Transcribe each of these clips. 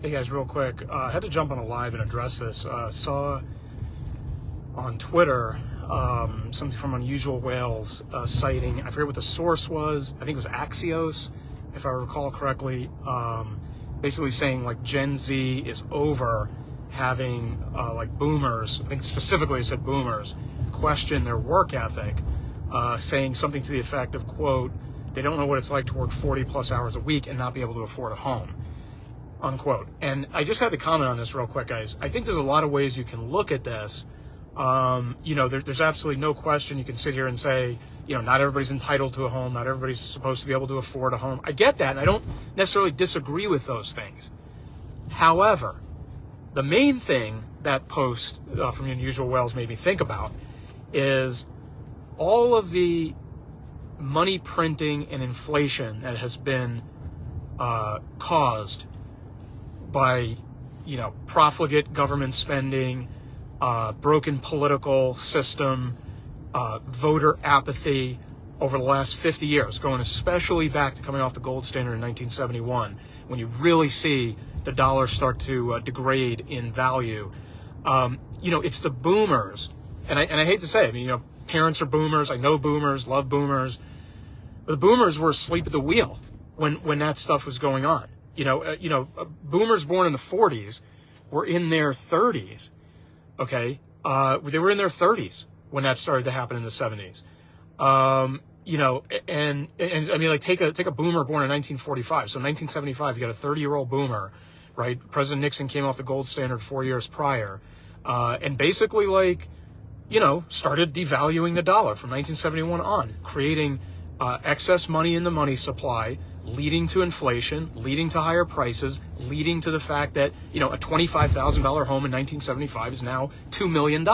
Hey guys, real quick, I had to jump on a live and address this. Saw on Twitter something from Unusual Whales citing, I forget what the source was, I think it was Axios, if I recall correctly, basically saying like Gen Z is over having like boomers, I think specifically it said boomers, question their work ethic, saying something to the effect of, quote, they don't know what it's like to work 40 plus hours a week and not be able to afford a home, unquote. And I just had to comment on this real quick, guys. I think there's a lot of ways you can look at this. There's absolutely no question you can sit here and say, not everybody's entitled to a home, not everybody's supposed to be able to afford a home. I get that, and I don't necessarily disagree with those things. However, the main thing that post from Unusual Whales made me think about is all of the money printing and inflation that has been caused by, profligate government spending, broken political system, voter apathy over the last 50 years, going especially back to coming off the gold standard in 1971, when you really see the dollar start to degrade in value. It's the boomers, and I hate to say it, parents are boomers, I know boomers, love boomers, but the boomers were asleep at the wheel when that stuff was going on. Boomers born in the 40s were in their 30s. Okay, they were in their 30s when that started to happen in the 70s. And I mean, like take a boomer born in 1945. So 1975, you got a 30-year-old boomer, right? President Nixon came off the gold standard 4 years prior, and basically started devaluing the dollar from 1971 on, creating excess money in the money supply, leading to inflation, leading to higher prices, leading to the fact that, a $25,000 home in 1975 is now $2 million.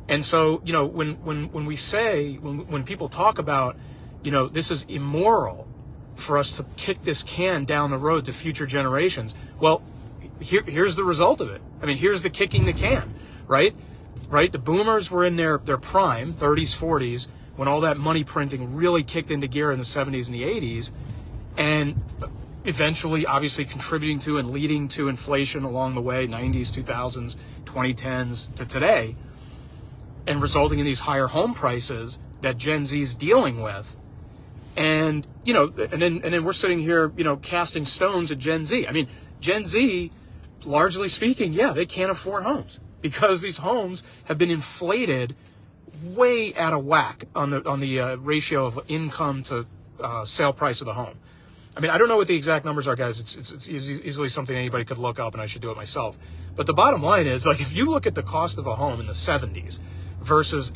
And so, when we say, when people talk about, this is immoral for us to kick this can down the road to future generations, well, here's the result of it. I mean, here's the kicking the can, right? Right? The boomers were in their prime, 30s, 40s, when all that money printing really kicked into gear in the 70s and the 80s, and eventually obviously contributing to and leading to inflation along the way, 90s, 2000s, 2010s to today, and resulting in these higher home prices that Gen Z is dealing with. And, and then we're sitting here, casting stones at Gen Z. I mean, Gen Z, largely speaking, yeah, they can't afford homes because these homes have been inflated way out of whack on the ratio of income to sale price of the home. I mean, I don't know what the exact numbers are, guys. It's easily something anybody could look up, and I should do it myself. But the bottom line is, like, if you look at the cost of a home in the 70s versus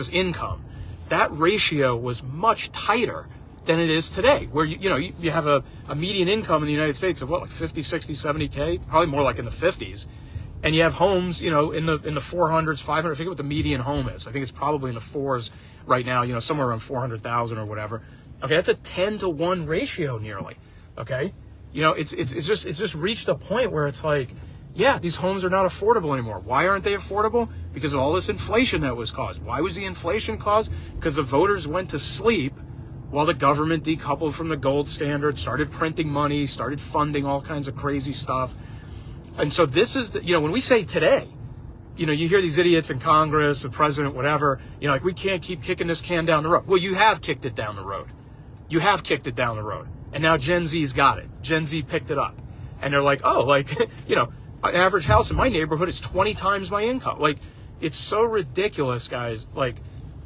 income, that ratio was much tighter than it is today, where you have a median income in the United States of what, like 50, 60, 70K, probably more like in the 50s. And you have homes, in the 400s, 500, I forget what the median home is. I think it's probably in the fours right now, somewhere around 400,000 or whatever. Okay, that's a 10-to-1 ratio nearly. Okay, it's just reached a point where it's like, yeah, these homes are not affordable anymore. Why aren't they affordable? Because of all this inflation that was caused. Why was the inflation caused? Because the voters went to sleep while the government decoupled from the gold standard, started printing money, started funding all kinds of crazy stuff. And so this is when we say today, you hear these idiots in Congress, the president, whatever, like, we can't keep kicking this can down the road. Well, you have kicked it down the road. You have kicked it down the road. And now Gen Z's got it. Gen Z picked it up. And they're like, oh, like, an average house in my neighborhood is 20 times my income. Like, it's so ridiculous, guys. Like,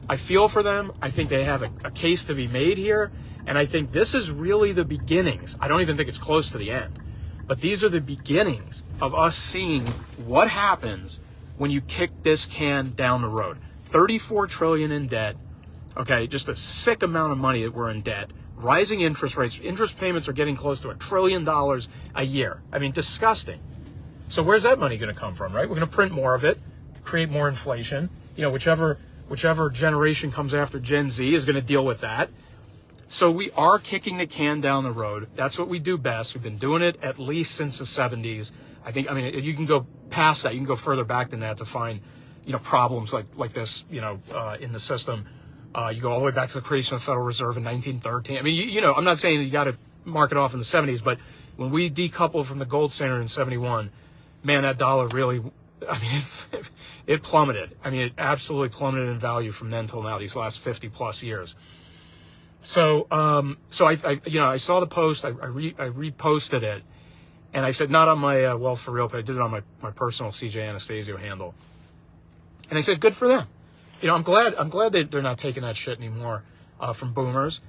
I feel for them. I think they have a case to be made here. And I think this is really the beginnings. I don't even think it's close to the end. But these are the beginnings of us seeing what happens when you kick this can down the road. 34 trillion in debt. Okay, just a sick amount of money that we're in debt. Rising interest rates. Interest payments are getting close to $1 trillion a year. I mean, disgusting. So where's that money going to come from, right? We're going to print more of it, create more inflation. Whichever generation comes after Gen Z is going to deal with that. So we are kicking the can down the road. That's what we do best. We've been doing it at least since the 70s. You can go past that. You can go further back than that to find, problems like this, in the system. You go all the way back to the creation of the Federal Reserve in 1913. I mean, I'm not saying that you got to mark it off in the 70s, but when we decoupled from the gold standard in 71, man, that dollar really, I mean, it plummeted. I mean, it absolutely plummeted in value from then till now, these last 50 plus years. So, I saw the post, I reposted it, and I said, not on my Wealth for Real, but I did it on my personal CJ Anastasio handle. And I said, good for them. I'm glad they're not taking that shit anymore from boomers.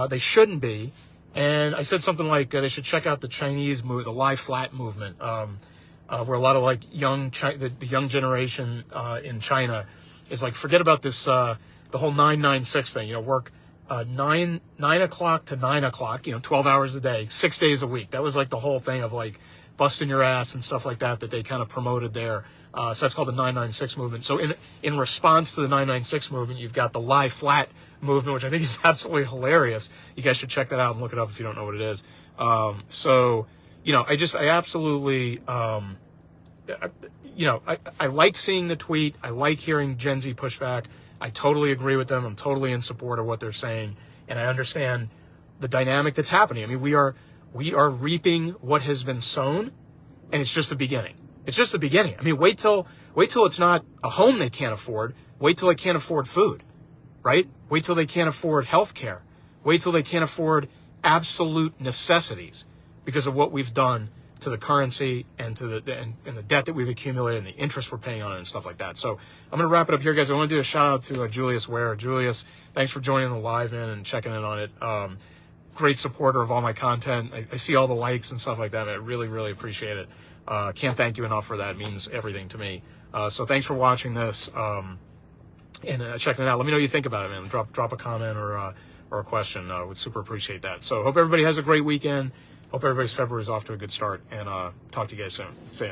They shouldn't be. And I said something like they should check out the Chinese move, the lie flat movement, where a lot of like the young generation in China is like, forget about this, the whole 996 thing. Work 9 o'clock to 9 o'clock. 12 hours a day, 6 days a week. That was like the whole thing of like busting your ass and stuff like that they kind of promoted there. So that's called the 996 movement. So in response to the 996 movement, you've got the lie flat movement, which I think is absolutely hilarious. You guys should check that out and look it up if you don't know what it is. I absolutely, I like seeing the tweet. I like hearing Gen Z pushback. I totally agree with them. I'm totally in support of what they're saying. And I understand the dynamic that's happening. I mean, we are reaping what has been sown, and it's just the beginning. It's just the beginning. I mean, wait till it's not a home they can't afford. Wait till they can't afford food, right? Wait till they can't afford health care. Wait till they can't afford absolute necessities because of what we've done to the currency and to the debt that we've accumulated and the interest we're paying on it and stuff like that. So I'm going to wrap it up here, guys. I want to do a shout out to Julius Ware. Julius, thanks for joining the live in and checking in on it. Great supporter of all my content. I see all the likes and stuff like that. I really, really appreciate it. Can't thank you enough for that. It means everything to me. So thanks for watching this and checking it out. Let me know what you think about it, man. Drop a comment or a question. Would super appreciate that. So hope everybody has a great weekend. Hope everybody's February is off to a good start. And talk to you guys soon. See ya.